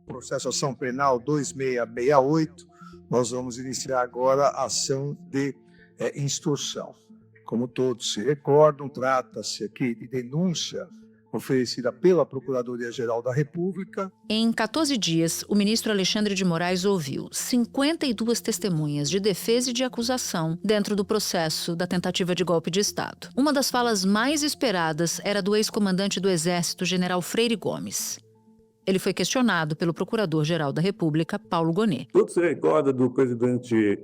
processo ação penal 2668, nós vamos iniciar agora a ação de instrução. Como todos se recordam, trata-se aqui de denúncia oferecida pela Procuradoria-Geral da República. Em 14 dias, o ministro Alexandre de Moraes ouviu 52 testemunhas de defesa e de acusação dentro do processo da tentativa de golpe de Estado. Uma das falas mais esperadas era do ex-comandante do Exército, general Freire Gomes. Ele foi questionado pelo Procurador-Geral da República, Paulo Gonet. Tudo se recorda do presidente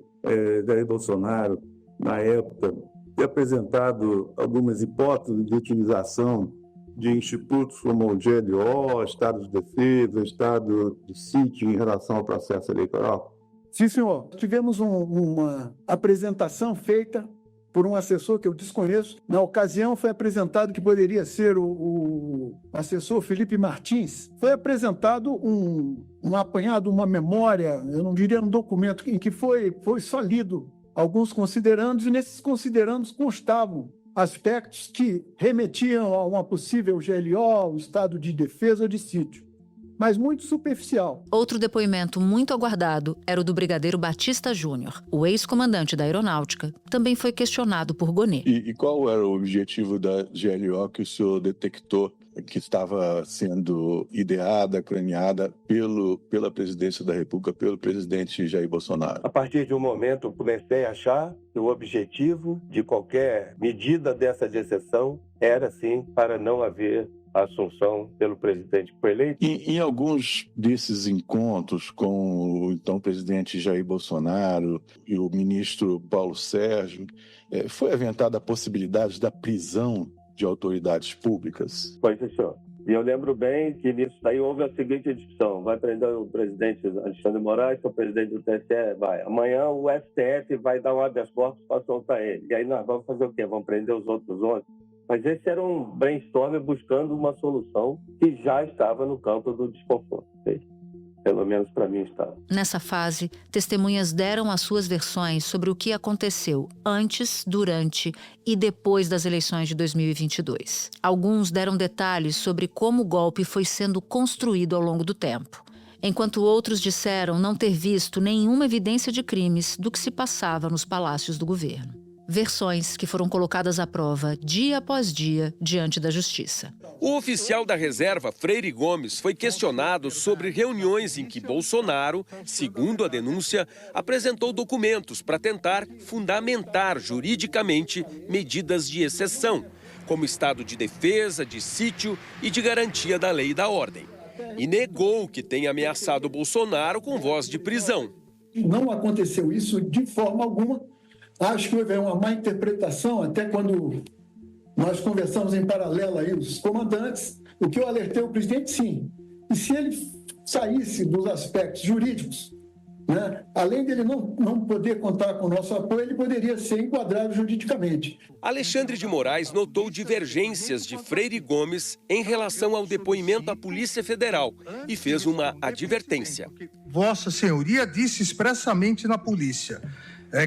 Jair Bolsonaro, na época, ter apresentado algumas hipóteses de utilização de institutos como o GLO, Estado de Defesa, Estado de Sítio em relação ao processo eleitoral? Sim, senhor. Tivemos uma apresentação feita por um assessor que eu desconheço. Na ocasião foi apresentado que poderia ser o assessor Felipe Martins. Foi apresentado um apanhado, uma memória, eu não diria um documento, em que foi só lido alguns considerandos, e nesses considerandos constavam aspectos que remetiam a uma possível GLO, o estado de defesa ou de sítio, mas muito superficial. Outro depoimento muito aguardado era o do brigadeiro Batista Júnior. O ex-comandante da Aeronáutica também foi questionado por Gonet. E qual era o objetivo da GLO que o senhor detectou que estava sendo ideada, craneada pela presidência da República, pelo presidente Jair Bolsonaro? A partir de um momento, eu comecei a achar que o objetivo de qualquer medida dessa de exceção era, sim, para não haver a assunção pelo presidente que foi eleito. Em alguns desses encontros com o então presidente Jair Bolsonaro e o ministro Paulo Sérgio, foi aventada a possibilidade da prisão de autoridades públicas? Pois é, senhor. E eu lembro bem que nisso daí houve a seguinte discussão: vai prender o presidente Alexandre de Moraes, que é o presidente do TSE, vai. Amanhã o STF vai dar um habeas corpus para soltar ele. E aí nós vamos fazer o quê? Vamos prender os outros 11? Mas esse era um brainstorm buscando uma solução que já estava no campo do desconforto. Pelo menos para mim estava. Nessa fase, testemunhas deram as suas versões sobre o que aconteceu antes, durante e depois das eleições de 2022. Alguns deram detalhes sobre como o golpe foi sendo construído ao longo do tempo, enquanto outros disseram não ter visto nenhuma evidência de crimes do que se passava nos palácios do governo. Versões que foram colocadas à prova dia após dia diante da justiça. O oficial da reserva, Freire Gomes, foi questionado sobre reuniões em que Bolsonaro, segundo a denúncia, apresentou documentos para tentar fundamentar juridicamente medidas de exceção, como estado de defesa, de sítio e de garantia da lei e da ordem. E negou que tenha ameaçado Bolsonaro com voz de prisão. Não aconteceu isso de forma alguma. Acho que houve uma má interpretação, até quando nós conversamos em paralelo aí, os comandantes, o que eu alertei o presidente, sim. E se ele saísse dos aspectos jurídicos, né, além dele não poder contar com o nosso apoio, ele poderia ser enquadrado juridicamente. Alexandre de Moraes notou divergências de Freire Gomes em relação ao depoimento à Polícia Federal e fez uma advertência. Vossa Senhoria disse expressamente na polícia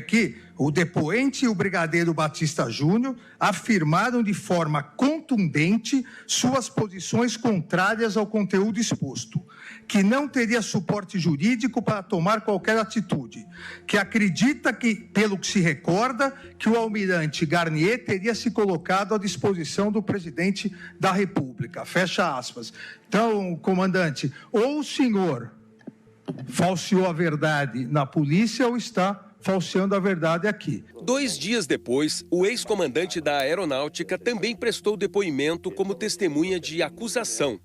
que o depoente e o brigadeiro Batista Júnior afirmaram de forma contundente suas posições contrárias ao conteúdo exposto, que não teria suporte jurídico para tomar qualquer atitude, que acredita que, pelo que se recorda, que o almirante Garnier teria se colocado à disposição do presidente da República. Fecha aspas. Então, comandante, ou o senhor falseou a verdade na polícia ou está falseando a verdade aqui. 2 dias depois, o ex-comandante da Aeronáutica também prestou depoimento como testemunha de acusação.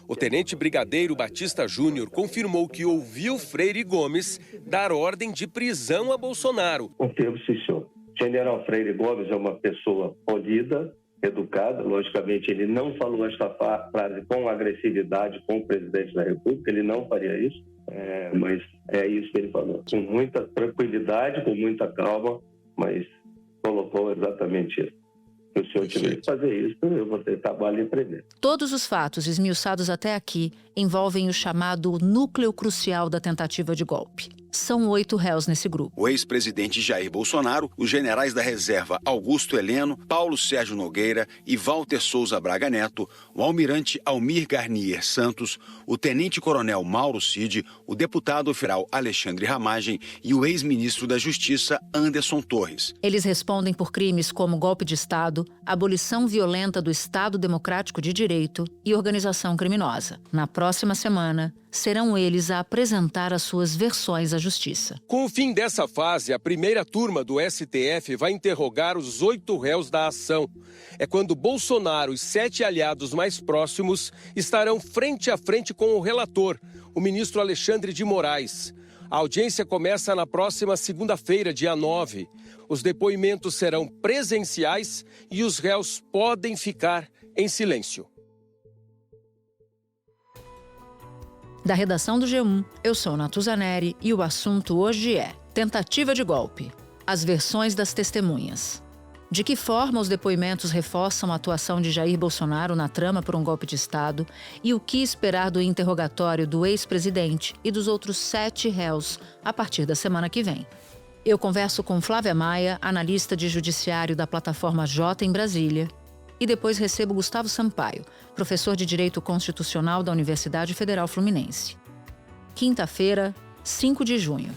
O tenente brigadeiro Batista Júnior confirmou que ouviu Freire Gomes dar ordem de prisão a Bolsonaro. Confirmo, sim, senhor. General Freire Gomes é uma pessoa polida, educada. Logicamente, ele não falou esta frase com agressividade com o presidente da República, ele não faria isso. Mas é isso que ele falou. Com muita tranquilidade, com muita calma, mas colocou exatamente isso. Se o senhor tiver que fazer isso, eu vou ter trabalho em prender. Todos os fatos esmiuçados até aqui envolvem o chamado núcleo crucial da tentativa de golpe: são 8 réus nesse grupo. O ex-presidente Jair Bolsonaro, os generais da reserva Augusto Heleno, Paulo Sérgio Nogueira e Walter Souza Braga Neto, o almirante Almir Garnier Santos, o tenente-coronel Mauro Cid, o deputado federal Alexandre Ramagem e o ex-ministro da Justiça Anderson Torres. Eles respondem por crimes como golpe de Estado, abolição violenta do Estado Democrático de Direito e organização criminosa. Na próxima semana, serão eles a apresentar as suas versões à Justiça. Com o fim dessa fase, a primeira turma do STF vai interrogar os 8 réus da ação. É quando Bolsonaro e 7 aliados mais próximos estarão frente a frente com o relator, o ministro Alexandre de Moraes. A audiência começa na próxima segunda-feira, dia 9. Os depoimentos serão presenciais e os réus podem ficar em silêncio. Da redação do G1, eu sou Natuza Neri e o assunto hoje é tentativa de golpe, as versões das testemunhas. De que forma os depoimentos reforçam a atuação de Jair Bolsonaro na trama por um golpe de Estado e o que esperar do interrogatório do ex-presidente e dos outros 7 réus a partir da semana que vem. Eu converso com Flávia Maia, analista de judiciário da plataforma J em Brasília, e depois recebo Gustavo Sampaio, professor de Direito Constitucional da Universidade Federal Fluminense. Quinta-feira, 5 de junho.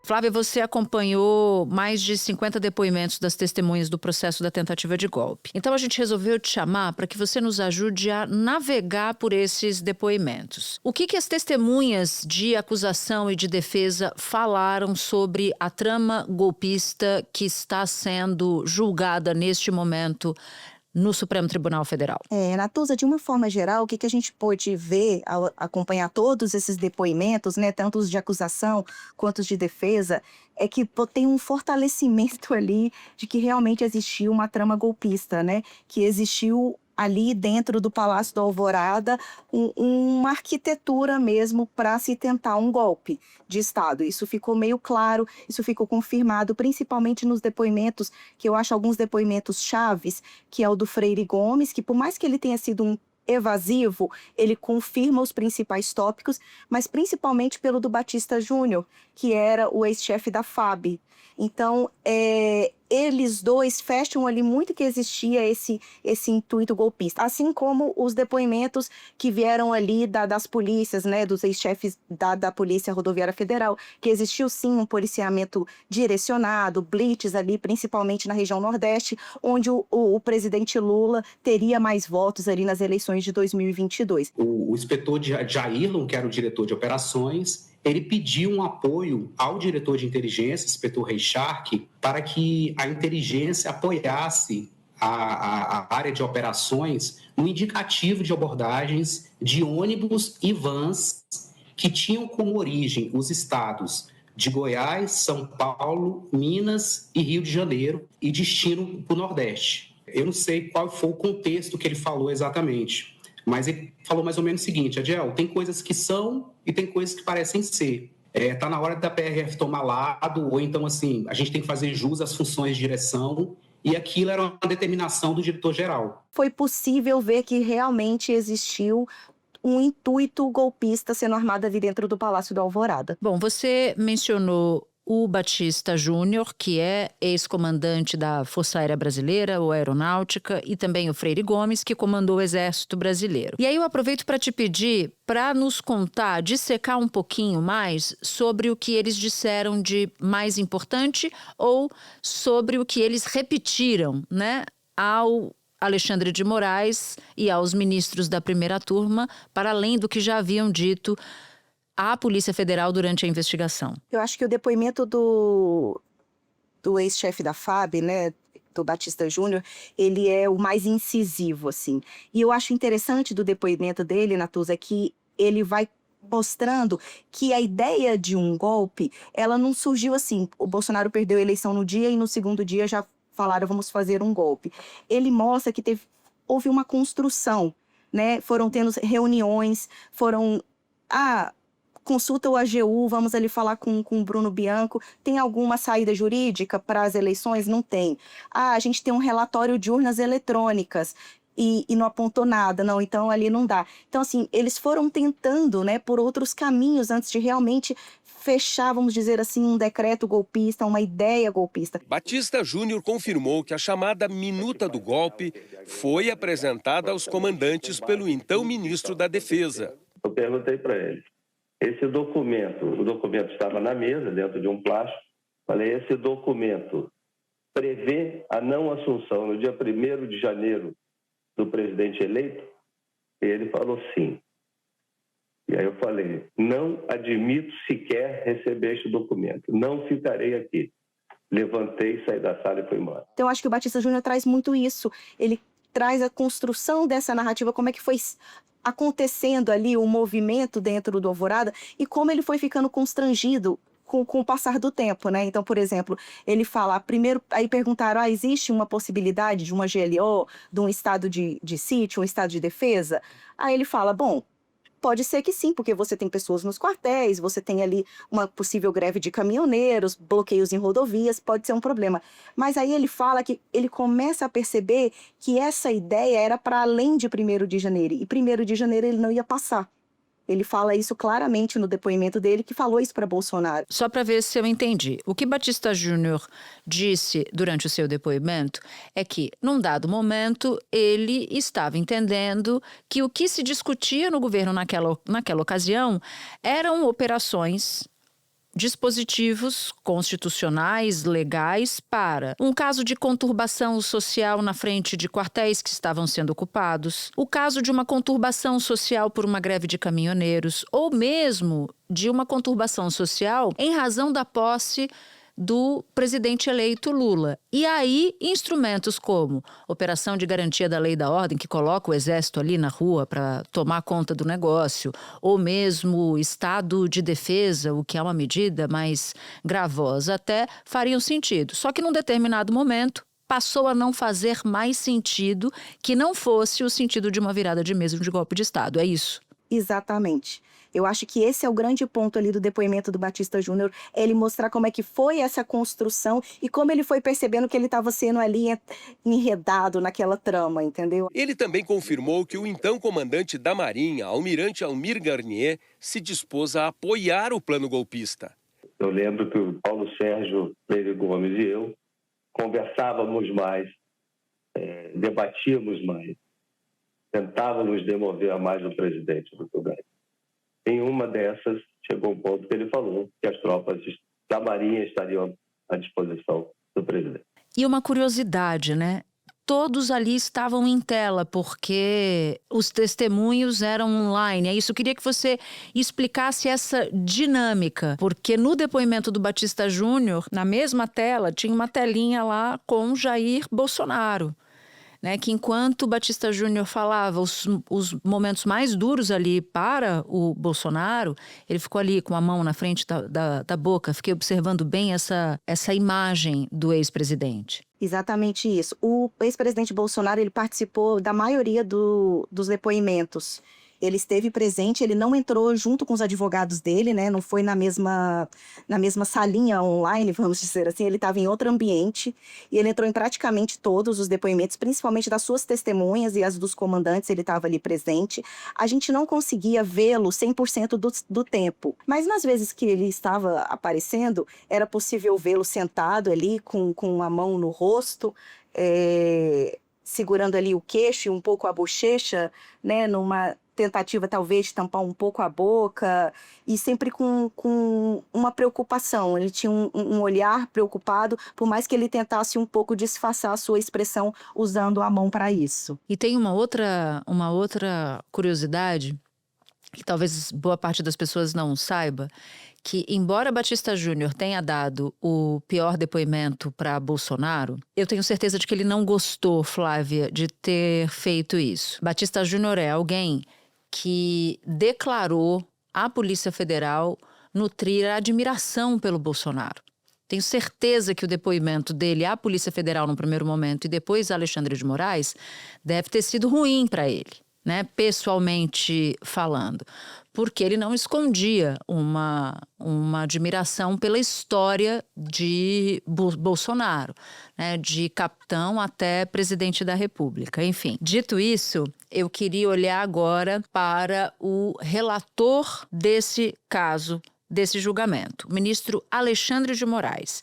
Flávia, você acompanhou mais de 50 depoimentos das testemunhas do processo da tentativa de golpe. Então a gente resolveu te chamar para que você nos ajude a navegar por esses depoimentos. O que as testemunhas de acusação e de defesa falaram sobre a trama golpista que está sendo julgada neste momento no Supremo Tribunal Federal? Natuza, de uma forma geral, o que a gente pôde ver ao acompanhar todos esses depoimentos, né, tanto os de acusação quanto os de defesa, é que tem um fortalecimento ali de que realmente existiu uma trama golpista, né, que existiu ali dentro do Palácio da Alvorada uma arquitetura mesmo para se tentar um golpe de Estado. Isso ficou meio claro, isso ficou confirmado, principalmente nos depoimentos, que eu acho alguns depoimentos chaves, que é o do Freire Gomes, que por mais que ele tenha sido um evasivo, ele confirma os principais tópicos, mas principalmente pelo do Batista Júnior, que era o ex-chefe da FAB. Então, eles dois fecham ali muito que existia esse intuito golpista. Assim como os depoimentos que vieram ali das polícias, né, dos ex-chefes da Polícia Rodoviária Federal, que existiu sim um policiamento direcionado, blitz ali, principalmente na região Nordeste, onde o presidente Lula teria mais votos ali nas eleições de 2022. O inspetor Jairlon, que era o diretor de operações, ele pediu um apoio ao diretor de inteligência, inspetor Reichardt, para que a inteligência apoiasse a área de operações no indicativo de abordagens de ônibus e vans que tinham como origem os estados de Goiás, São Paulo, Minas e Rio de Janeiro e destino para o Nordeste. Eu não sei qual foi o contexto que ele falou exatamente, mas ele falou mais ou menos o seguinte: Adiel, tem coisas que são e tem coisas que parecem ser. Está na hora da PRF tomar lado, ou então, assim, a gente tem que fazer jus às funções de direção, e aquilo era uma determinação do diretor-geral. Foi possível ver que realmente existiu um intuito golpista sendo armado ali dentro do Palácio da Alvorada. Bom, você mencionou o Batista Júnior, que é ex-comandante da Força Aérea Brasileira, ou Aeronáutica, e também o Freire Gomes, que comandou o Exército Brasileiro. E aí eu aproveito para te pedir para nos contar, dissecar um pouquinho mais sobre o que eles disseram de mais importante ou sobre o que eles repetiram, né, ao Alexandre de Moraes e aos ministros da primeira turma, para além do que já haviam dito à Polícia Federal durante a investigação. Eu acho que o depoimento do ex-chefe da FAB, né, do Batista Júnior, ele é o mais incisivo, assim. E eu acho interessante do depoimento dele, Natuza, que ele vai mostrando que a ideia de um golpe, ela não surgiu assim. O Bolsonaro perdeu a eleição no dia e no segundo dia já falaram, vamos fazer um golpe. Ele mostra que houve uma construção, né? Foram tendo reuniões, consulta o AGU, vamos ali falar com o Bruno Bianco. Tem alguma saída jurídica para as eleições? Não tem. A gente tem um relatório de urnas eletrônicas. e não apontou nada, não, então ali não dá. Então, assim, eles foram tentando, né, por outros caminhos antes de realmente fechar, vamos dizer assim, um decreto golpista, uma ideia golpista. Batista Júnior confirmou que a chamada minuta do golpe foi apresentada aos comandantes pelo então ministro da Defesa. Eu perguntei para ele, esse documento, o documento estava na mesa, dentro de um plástico, falei, esse documento prevê a não assunção no dia 1º de janeiro do presidente eleito? E ele falou sim. E aí eu falei, não admito sequer receber este documento, não ficarei aqui. Levantei, saí da sala e fui embora. Então, eu acho que o Batista Júnior traz muito isso. Ele traz a construção dessa narrativa, como é que foi acontecendo ali o movimento dentro do Alvorada e como ele foi ficando constrangido com o passar do tempo, né? Então, por exemplo, ele fala, primeiro, aí perguntaram, existe uma possibilidade de uma GLO, de um estado de sítio, um estado de defesa? Aí ele fala, bom, pode ser que sim, porque você tem pessoas nos quartéis, você tem ali uma possível greve de caminhoneiros, bloqueios em rodovias, pode ser um problema. Mas aí ele fala que ele começa a perceber que essa ideia era para além de 1º de janeiro, e 1º de janeiro ele não ia passar. Ele fala isso claramente no depoimento dele, que falou isso para Bolsonaro. Só para ver se eu entendi. O que Batista Júnior disse durante o seu depoimento é que, num dado momento, ele estava entendendo que o que se discutia no governo naquela ocasião eram operações, dispositivos constitucionais, legais, para um caso de conturbação social na frente de quartéis que estavam sendo ocupados, o caso de uma conturbação social por uma greve de caminhoneiros, ou mesmo de uma conturbação social em razão da posse do presidente eleito Lula. E aí, instrumentos como operação de garantia da lei e da ordem, que coloca o exército ali na rua para tomar conta do negócio, ou mesmo estado de defesa, o que é uma medida mais gravosa até, fariam sentido. Só que num determinado momento, passou a não fazer mais sentido que não fosse o sentido de uma virada de mesa de golpe de Estado. É isso? Exatamente. Eu acho que esse é o grande ponto ali do depoimento do Batista Júnior, é ele mostrar como é que foi essa construção e como ele foi percebendo que ele estava sendo ali enredado naquela trama, entendeu? Ele também confirmou que o então comandante da Marinha, almirante Almir Garnier, se dispôs a apoiar o plano golpista. Eu lembro que o Paulo Sérgio Freire Gomes e eu conversávamos mais, debatíamos mais, tentávamos demover mais o presidente do lugar. Em uma dessas, chegou um ponto que ele falou que as tropas da Marinha estariam à disposição do presidente. E uma curiosidade, né? Todos ali estavam em tela, porque os testemunhos eram online. É isso, eu queria que você explicasse essa dinâmica, porque no depoimento do Batista Júnior, na mesma tela, tinha uma telinha lá com Jair Bolsonaro. Né, que enquanto Batista Júnior falava os momentos mais duros ali para o Bolsonaro, ele ficou ali com a mão na frente da boca. Fiquei observando bem essa imagem do ex-presidente. Exatamente isso. O ex-presidente Bolsonaro, ele participou da maioria dos depoimentos. Ele esteve presente, ele não entrou junto com os advogados dele, né? Não foi na mesma salinha online, vamos dizer assim. Ele estava em outro ambiente e ele entrou em praticamente todos os depoimentos, principalmente das suas testemunhas e as dos comandantes, ele estava ali presente. A gente não conseguia vê-lo 100% do tempo, mas nas vezes que ele estava aparecendo, era possível vê-lo sentado ali com a mão no rosto, segurando ali o queixo e um pouco a bochecha, né? Numa tentativa talvez de tampar um pouco a boca e sempre com uma preocupação. Ele tinha um olhar preocupado, por mais que ele tentasse um pouco disfarçar a sua expressão usando a mão para isso. E tem uma outra curiosidade que talvez boa parte das pessoas não saiba, que embora Batista Júnior tenha dado o pior depoimento para Bolsonaro, eu tenho certeza de que ele não gostou, Flávia, de ter feito isso. Batista Júnior é alguém que declarou à Polícia Federal nutrir a admiração pelo Bolsonaro. Tenho certeza que o depoimento dele à Polícia Federal no primeiro momento e depois a Alexandre de Moraes deve ter sido ruim para ele. né, pessoalmente falando, porque ele não escondia uma admiração pela história de Bolsonaro, né, de capitão até presidente da República. Enfim, dito isso, eu queria olhar agora para o relator desse caso, desse julgamento, o ministro Alexandre de Moraes.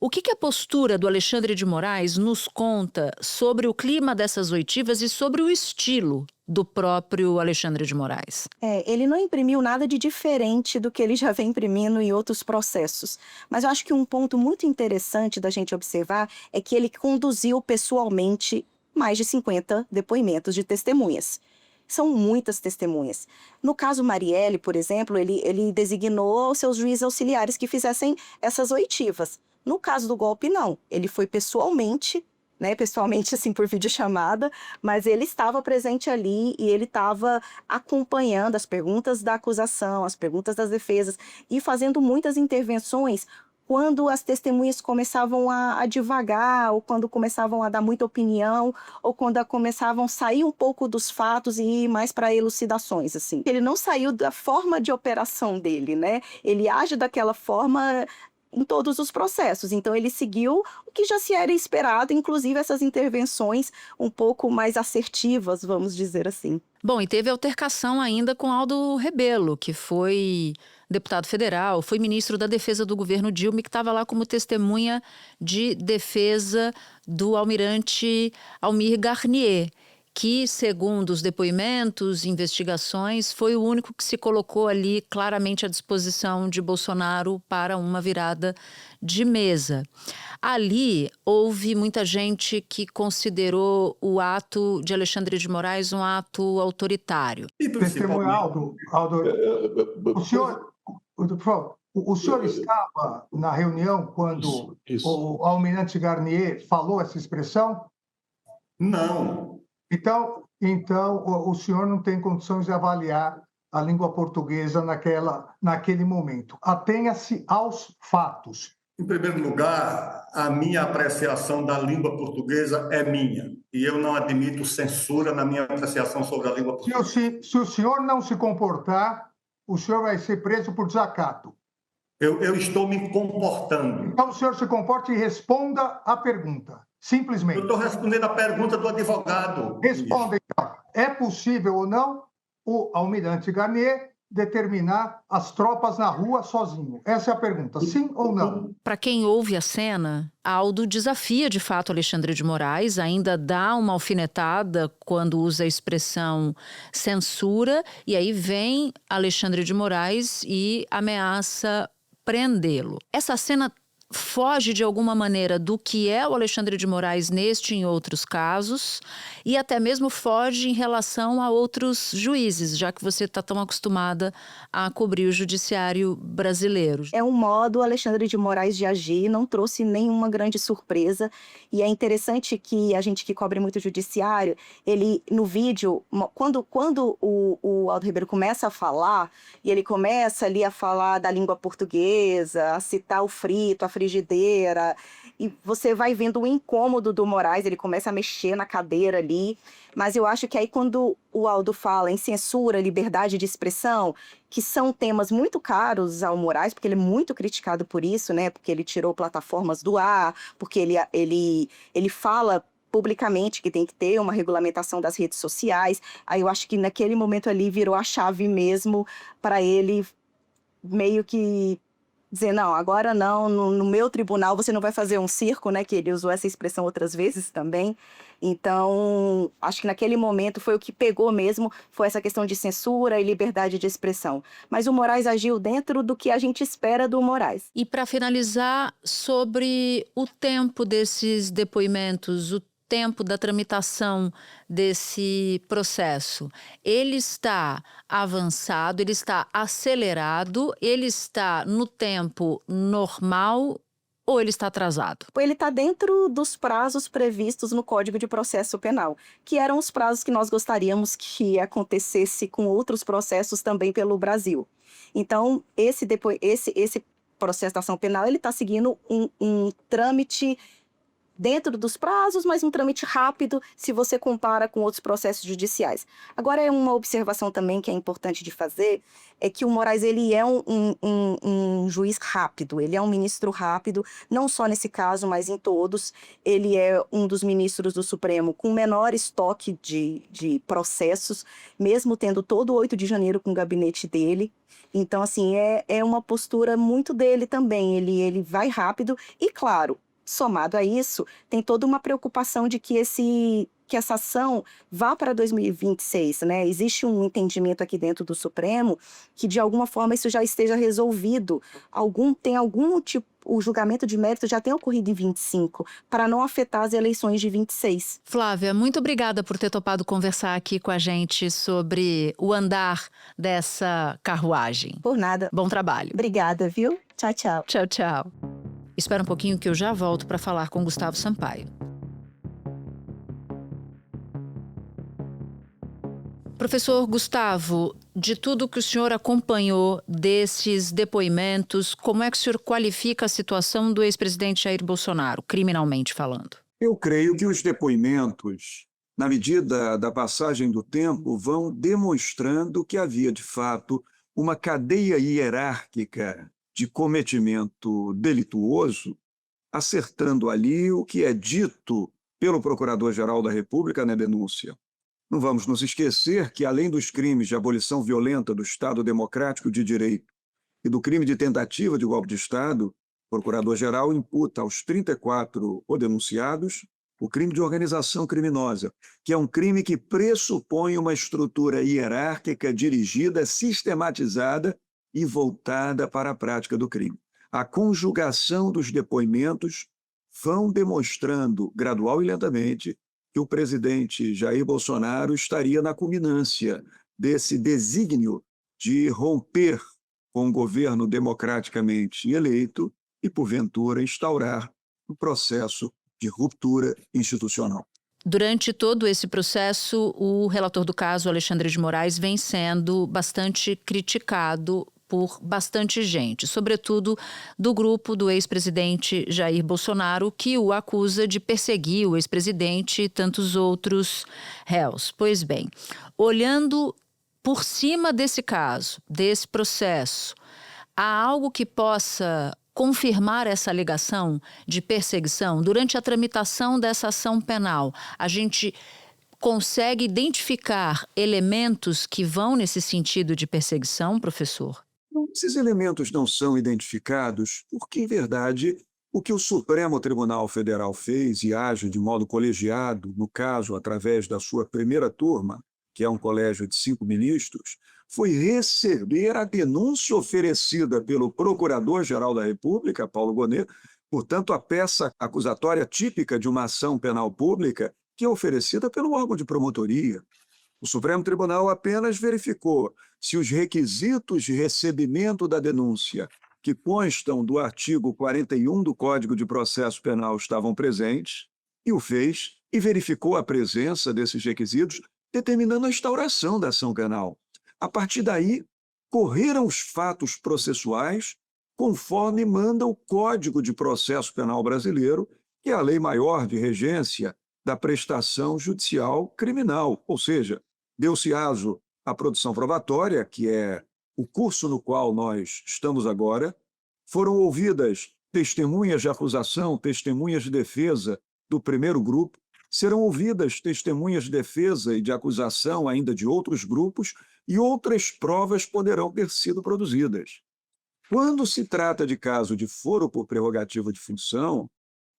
O que a postura do Alexandre de Moraes nos conta sobre o clima dessas oitivas e sobre o estilo do próprio Alexandre de Moraes? Ele não imprimiu nada de diferente do que ele já vem imprimindo em outros processos. Mas eu acho que um ponto muito interessante da gente observar é que ele conduziu pessoalmente mais de 50 depoimentos de testemunhas. São muitas testemunhas. No caso Marielle, por exemplo, ele designou seus juízes auxiliares que fizessem essas oitivas. No caso do golpe, não. Ele foi pessoalmente, né? Pessoalmente, assim, por videochamada, mas ele estava presente ali e ele estava acompanhando as perguntas da acusação, as perguntas das defesas e fazendo muitas intervenções quando as testemunhas começavam a divagar, ou quando começavam a dar muita opinião, ou quando começavam a sair um pouco dos fatos e ir mais para elucidações, assim. Ele não saiu da forma de operação dele, né? Ele age daquela forma em todos os processos. Então, ele seguiu o que já se era esperado, inclusive essas intervenções um pouco mais assertivas, vamos dizer assim. Bom, e teve altercação ainda com Aldo Rebelo, que foi deputado federal, foi ministro da Defesa do governo Dilma, que estava lá como testemunha de defesa do almirante Almir Garnier, que, segundo os depoimentos e investigações, foi o único que se colocou ali claramente à disposição de Bolsonaro para uma virada de mesa. Ali houve muita gente que considerou o ato de Alexandre de Moraes um ato autoritário. Testemunha Aldo, o senhor estava na reunião quando o almirante Garnier falou essa expressão? Não. Então, o senhor não tem condições de avaliar a língua portuguesa naquele momento. Atenha-se aos fatos. Em primeiro lugar, a minha apreciação da língua portuguesa é minha. E eu não admito censura na minha apreciação sobre a língua portuguesa. Se o senhor não se comportar, o senhor vai ser preso por desacato. Eu estou me comportando. Então, o senhor se comporte e responda a pergunta. Simplesmente. Eu estou respondendo a pergunta do advogado. Responda, então. É possível ou não o almirante Garnier determinar as tropas na rua sozinho? Essa é a pergunta. Sim ou não? Para quem ouve a cena, Aldo desafia de fato Alexandre de Moraes, ainda dá uma alfinetada quando usa a expressão censura, e aí vem Alexandre de Moraes e ameaça prendê-lo. Essa cena foge de alguma maneira do que é o Alexandre de Moraes neste e em outros casos, e até mesmo foge em relação a outros juízes, já que você está tão acostumada a cobrir o judiciário brasileiro. É um modo Alexandre de Moraes de agir, não trouxe nenhuma grande surpresa, e é interessante que a gente que cobre muito o judiciário, ele no vídeo, quando o Aldo Rebelo começa a falar, e ele começa ali a falar da língua portuguesa, a citar o frito, a frigideira, e você vai vendo o incômodo do Moraes, ele começa a mexer na cadeira ali, mas eu acho que aí quando o Aldo fala em censura, liberdade de expressão, que são temas muito caros ao Moraes, porque ele é muito criticado por isso, né, porque ele tirou plataformas do ar, porque ele fala publicamente que tem que ter uma regulamentação das redes sociais, aí eu acho que naquele momento ali virou a chave mesmo para ele meio que dizer, não, agora não, no meu tribunal você não vai fazer um circo, né, que ele usou essa expressão outras vezes também. Então, acho que naquele momento foi o que pegou mesmo, foi essa questão de censura e liberdade de expressão. Mas o Moraes agiu dentro do que a gente espera do Moraes. E para finalizar, sobre o tempo desses depoimentos, o tempo da tramitação desse processo, ele está avançado, ele está acelerado, ele está no tempo normal ou ele está atrasado? Ele está dentro dos prazos previstos no Código de Processo Penal, que eram os prazos que nós gostaríamos que acontecesse com outros processos também pelo Brasil. Então, esse processo da ação penal, ele está seguindo um trâmite dentro dos prazos, mas um trâmite rápido se você compara com outros processos judiciais. Agora, é uma observação também que é importante de fazer, é que o Moraes ele é um juiz rápido, ele é um ministro rápido, não só nesse caso, mas em todos. Ele é um dos ministros do Supremo com menor estoque de processos, mesmo tendo todo o 8 de janeiro com o gabinete dele. Então, assim, é uma postura muito dele também, ele vai rápido e, claro, somado a isso, tem toda uma preocupação de que essa ação vá para 2026, né? Existe um entendimento aqui dentro do Supremo que, de alguma forma, isso já esteja resolvido. Tem algum tipo, o julgamento de mérito já tem ocorrido em 25, para não afetar as eleições de 26. Flávia, muito obrigada por ter topado conversar aqui com a gente sobre o andar dessa carruagem. Por nada. Bom trabalho. Obrigada, viu? Tchau, tchau. Tchau, tchau. Espera um pouquinho que eu já volto para falar com Gustavo Sampaio. Professor Gustavo, de tudo que o senhor acompanhou desses depoimentos, como é que o senhor qualifica a situação do ex-presidente Jair Bolsonaro, criminalmente falando? Eu creio que os depoimentos, na medida da passagem do tempo, vão demonstrando que havia, de fato, uma cadeia hierárquica de cometimento delituoso, acertando ali o que é dito pelo Procurador-Geral da República na denúncia. Não vamos nos esquecer que, além dos crimes de abolição violenta do Estado Democrático de Direito e do crime de tentativa de golpe de Estado, o Procurador-Geral imputa aos 34 denunciados o crime de organização criminosa, que é um crime que pressupõe uma estrutura hierárquica dirigida, sistematizada e voltada para a prática do crime. A conjugação dos depoimentos vão demonstrando, gradual e lentamente, que o presidente Jair Bolsonaro estaria na culminância desse desígnio de romper com o governo democraticamente eleito e, porventura, instaurar um processo de ruptura institucional. Durante todo esse processo, o relator do caso, Alexandre de Moraes, vem sendo bastante criticado por bastante gente, sobretudo do grupo do ex-presidente Jair Bolsonaro, que o acusa de perseguir o ex-presidente e tantos outros réus. Pois bem, olhando por cima desse caso, desse processo, há algo que possa confirmar essa alegação de perseguição? Durante a tramitação dessa ação penal, a gente consegue identificar elementos que vão nesse sentido de perseguição, professor? Esses elementos não são identificados porque, em verdade, o que o Supremo Tribunal Federal fez e age de modo colegiado, no caso, através da sua primeira turma, que é um colégio de 5 ministros, foi receber a denúncia oferecida pelo Procurador-Geral da República, Paulo Gonet, portanto, a peça acusatória típica de uma ação penal pública, que é oferecida pelo órgão de promotoria. O Supremo Tribunal apenas verificou se os requisitos de recebimento da denúncia que constam do artigo 41 do Código de Processo Penal estavam presentes, e o fez, e verificou a presença desses requisitos, determinando a instauração da ação penal. A partir daí, correram os fatos processuais conforme manda o Código de Processo Penal brasileiro, que é a lei maior de regência da prestação judicial criminal, ou seja, deu-se aso à produção probatória, que é o curso no qual nós estamos agora, foram ouvidas testemunhas de acusação, testemunhas de defesa do primeiro grupo, serão ouvidas testemunhas de defesa e de acusação ainda de outros grupos e outras provas poderão ter sido produzidas. Quando se trata de caso de foro por prerrogativa de função,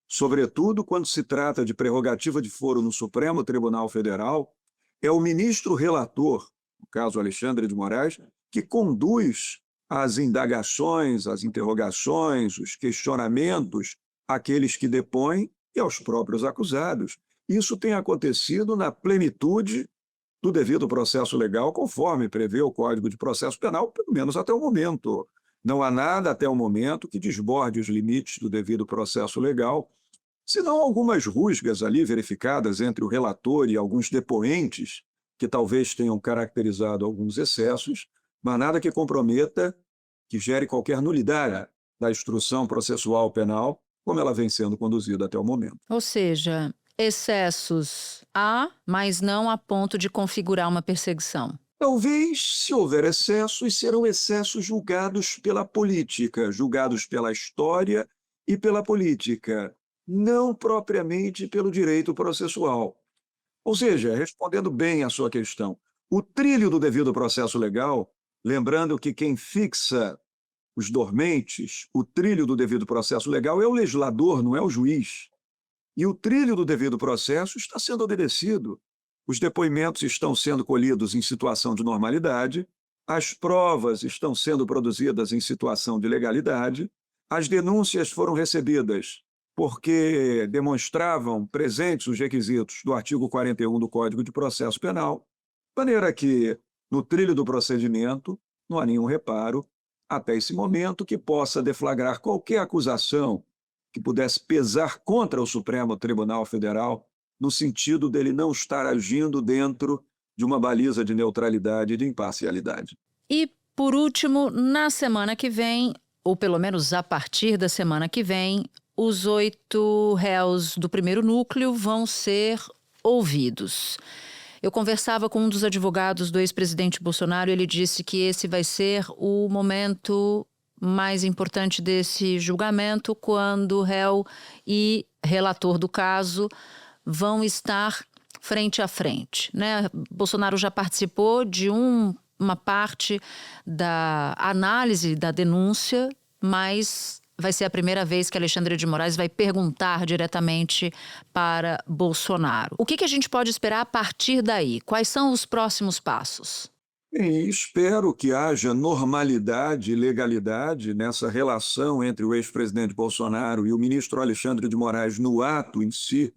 sobretudo quando se trata de prerrogativa de foro no Supremo Tribunal Federal, é o ministro relator, no caso Alexandre de Moraes, que conduz as indagações, as interrogações, os questionamentos àqueles que depõem e aos próprios acusados. Isso tem acontecido na plenitude do devido processo legal, conforme prevê o Código de Processo Penal, pelo menos até o momento. Não há nada até o momento que desborde os limites do devido processo legal, senão algumas rusgas ali verificadas entre o relator e alguns depoentes, que talvez tenham caracterizado alguns excessos, mas nada que comprometa, que gere qualquer nulidade da instrução processual penal, como ela vem sendo conduzida até o momento. Ou seja, excessos há, mas não a ponto de configurar uma perseguição. Talvez, se houver excessos, serão excessos julgados pela política, julgados pela história e pela política, não propriamente pelo direito processual. Ou seja, respondendo bem à sua questão, o trilho do devido processo legal, lembrando que quem fixa os dormentes, o trilho do devido processo legal é o legislador, não é o juiz. E o trilho do devido processo está sendo obedecido. Os depoimentos estão sendo colhidos em situação de normalidade, as provas estão sendo produzidas em situação de legalidade, as denúncias foram recebidas porque demonstravam presentes os requisitos do artigo 41 do Código de Processo Penal, de maneira que, no trilho do procedimento, não há nenhum reparo, até esse momento, que possa deflagrar qualquer acusação que pudesse pesar contra o Supremo Tribunal Federal, no sentido dele não estar agindo dentro de uma baliza de neutralidade e de imparcialidade. E, por último, na semana que vem, ou pelo menos a partir da semana que vem, os 8 réus do primeiro núcleo vão ser ouvidos. Eu conversava com um dos advogados do ex-presidente Bolsonaro e ele disse que esse vai ser o momento mais importante desse julgamento, quando réu e relator do caso vão estar frente a frente, né? Bolsonaro já participou de uma parte da análise da denúncia, mas vai ser a primeira vez que Alexandre de Moraes vai perguntar diretamente para Bolsonaro. O que a gente pode esperar a partir daí? Quais são os próximos passos? Bem, espero que haja normalidade e legalidade nessa relação entre o ex-presidente Bolsonaro e o ministro Alexandre de Moraes no ato em si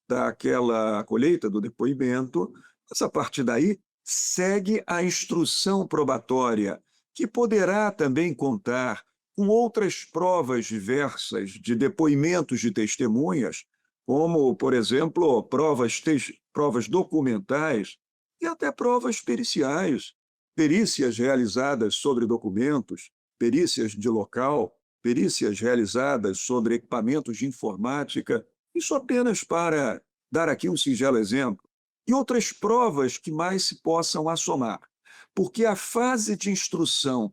daquela colheita do depoimento. Mas, a partir daí, segue a instrução probatória, que poderá também contar com outras provas diversas de depoimentos de testemunhas, como, por exemplo, provas documentais e até provas periciais, perícias realizadas sobre documentos, perícias de local, perícias realizadas sobre equipamentos de informática, isso apenas para dar aqui um singelo exemplo, e outras provas que mais se possam assomar, porque a fase de instrução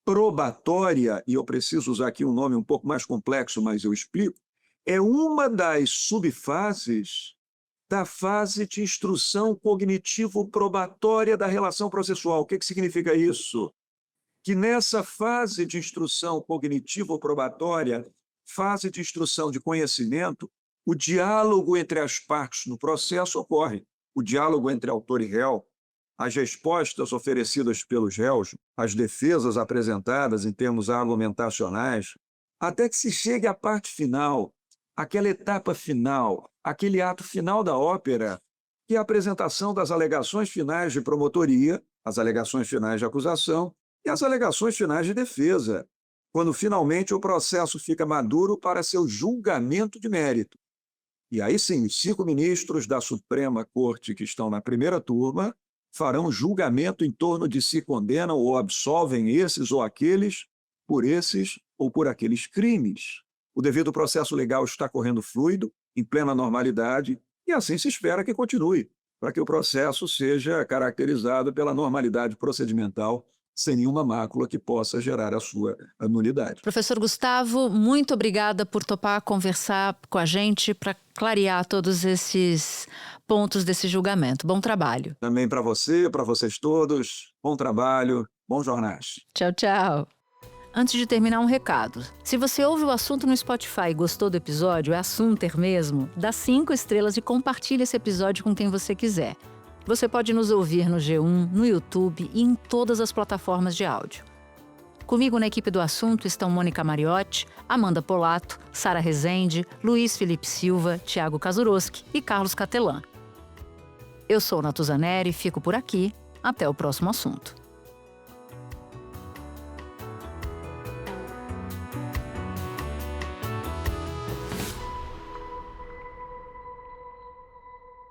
probatória, e eu preciso usar aqui um nome um pouco mais complexo, mas eu explico, é uma das subfases da fase de instrução cognitivo-probatória da relação processual. O que significa isso? Que nessa fase de instrução cognitivo-probatória, fase de instrução de conhecimento, o diálogo entre as partes no processo ocorre. O diálogo entre autor e réu, as respostas oferecidas pelos réus, as defesas apresentadas em termos argumentacionais, até que se chegue à parte final, aquela etapa final, aquele ato final da ópera, que é a apresentação das alegações finais de promotoria, as alegações finais de acusação e as alegações finais de defesa, quando finalmente o processo fica maduro para seu julgamento de mérito. E aí sim, os 5 ministros da Suprema Corte que estão na primeira turma farão julgamento em torno de se condenam ou absolvem esses ou aqueles por esses ou por aqueles crimes. O devido processo legal está correndo fluido, em plena normalidade, e assim se espera que continue, para que o processo seja caracterizado pela normalidade procedimental, sem nenhuma mácula que possa gerar a sua nulidade. Professor Gustavo, muito obrigada por topar conversar com a gente para clarear todos esses pontos desse julgamento. Bom trabalho. Também para você, para vocês todos, bom trabalho, bons jornais. Tchau, tchau. Antes de terminar, um recado. Se você ouve o assunto no Spotify e gostou do episódio, é assunter mesmo, dá 5 estrelas e compartilha esse episódio com quem você quiser. Você pode nos ouvir no G1, no YouTube e em todas as plataformas de áudio. Comigo na equipe do assunto estão Mônica Mariotti, Amanda Polato, Sara Rezende, Luiz Felipe Silva, Thiago Kazuroski e Carlos Catelan. Eu sou Natuzaneri e fico por aqui. Até o próximo assunto.